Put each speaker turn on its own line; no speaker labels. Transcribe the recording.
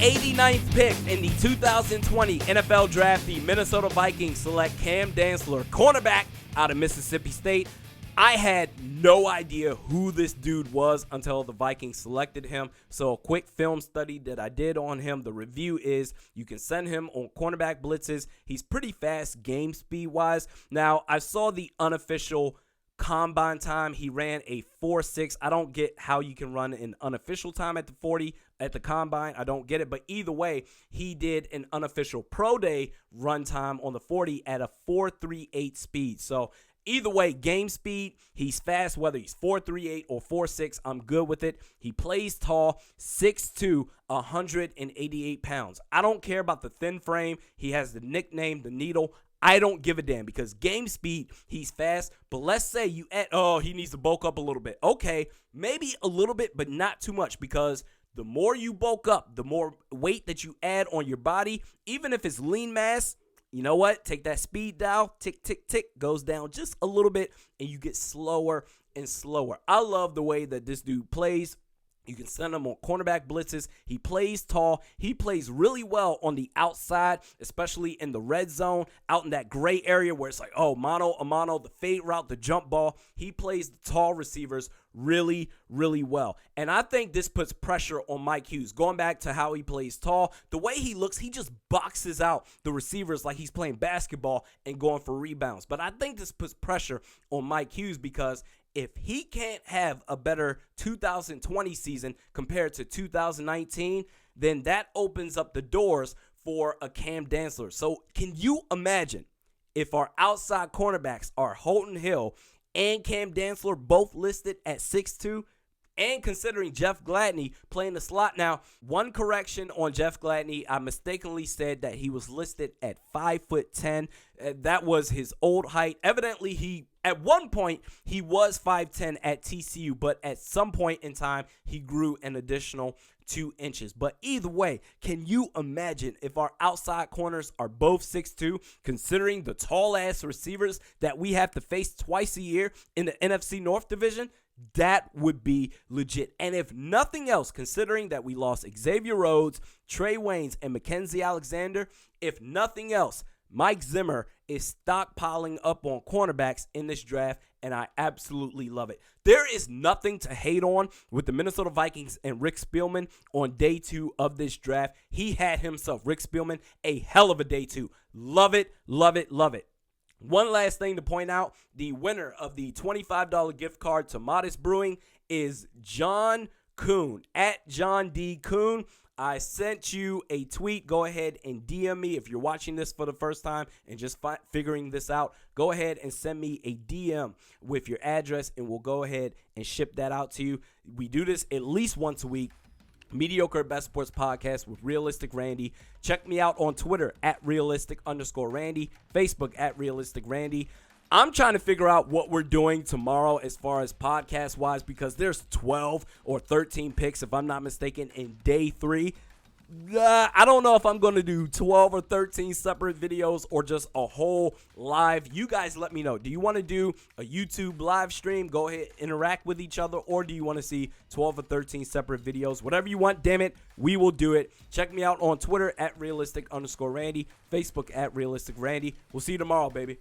89th pick in the 2020 NFL Draft, the Minnesota Vikings select Cam Dantzler, cornerback out of Mississippi State. I had no idea who this dude was until the Vikings selected him. So a quick film study that I did on him, the review is you can send him on cornerback blitzes. He's pretty fast game speed-wise. Now, I saw the unofficial combine time. He ran a 4.6. I don't get how you can run an unofficial time at the 40 at the combine. I don't get it. But either way, he did an unofficial pro day run time on the 40 at a 4.38 speed. So either way, game speed, he's fast, whether he's 4.38 or 4.6, I'm good with it. He plays tall, 6'2", 188 pounds. I don't care about the thin frame. He has the nickname, the Needle. I don't give a damn because game speed, he's fast. But let's say you add, he needs to bulk up a little bit. Okay, maybe a little bit, but not too much, because the more you bulk up, the more weight that you add on your body, even if it's lean mass, you know what? Take that speed dial, tick, tick, tick, goes down just a little bit, and you get slower and slower. I love the way that this dude plays. You can send him on cornerback blitzes. He plays tall. He plays really well on the outside, especially in the red zone, out in that gray area where it's like, mano a mano, the fade route, the jump ball. He plays the tall receivers really, really well. And I think this puts pressure on Mike Hughes. Going back to how he plays tall, the way he looks, he just boxes out the receivers like he's playing basketball and going for rebounds. But I think this puts pressure on Mike Hughes because if he can't have a better 2020 season compared to 2019, then that opens up the doors for a Cam Dantzler. So can you imagine if our outside cornerbacks are Holton Hill and Cam Dantzler both listed at 6'2", and considering Jeff Gladney playing the slot? Now, one correction on Jeff Gladney, I mistakenly said that he was listed at 5'10". That was his old height. Evidently, at one point, he was 5'10" at TCU, but at some point in time, he grew an additional 2 inches. But either way, can you imagine if our outside corners are both 6'2", considering the tall-ass receivers that we have to face twice a year in the NFC North Division? That would be legit. And if nothing else, considering that we lost Xavier Rhodes, Trey Waynes, and Mackenzie Alexander, if nothing else, Mike Zimmer is stockpiling up on cornerbacks in this draft, and I absolutely love it. There is nothing to hate on with the Minnesota Vikings and Rick Spielman on day 2 of this draft. He had himself, Rick Spielman, a hell of a day 2. Love it, love it, love it. One last thing to point out, the winner of the $25 gift card to Modest Brewing is John Kuhn, at John D. Kuhn. I sent you a tweet. Go ahead and DM me if you're watching this for the first time and just figuring this out. Go ahead and send me a DM with your address, and we'll go ahead and ship that out to you. We do this at least once a week. Mediocre Best Sports Podcast with Realistic Randy. Check me out on Twitter at realistic_Randy, Facebook at Realistic Randy. I'm trying to figure out what we're doing tomorrow as far as podcast-wise, because there's 12 or 13 picks, if I'm not mistaken, in day 3. I don't know if I'm going to do 12 or 13 separate videos or just a whole live. You guys let me know. Do you want to do a YouTube live stream? Go ahead, interact with each other. Or do you want to see 12 or 13 separate videos? Whatever you want, damn it, we will do it. Check me out on Twitter at realistic_Randy, Facebook at Realistic Randy. We'll see you tomorrow, baby.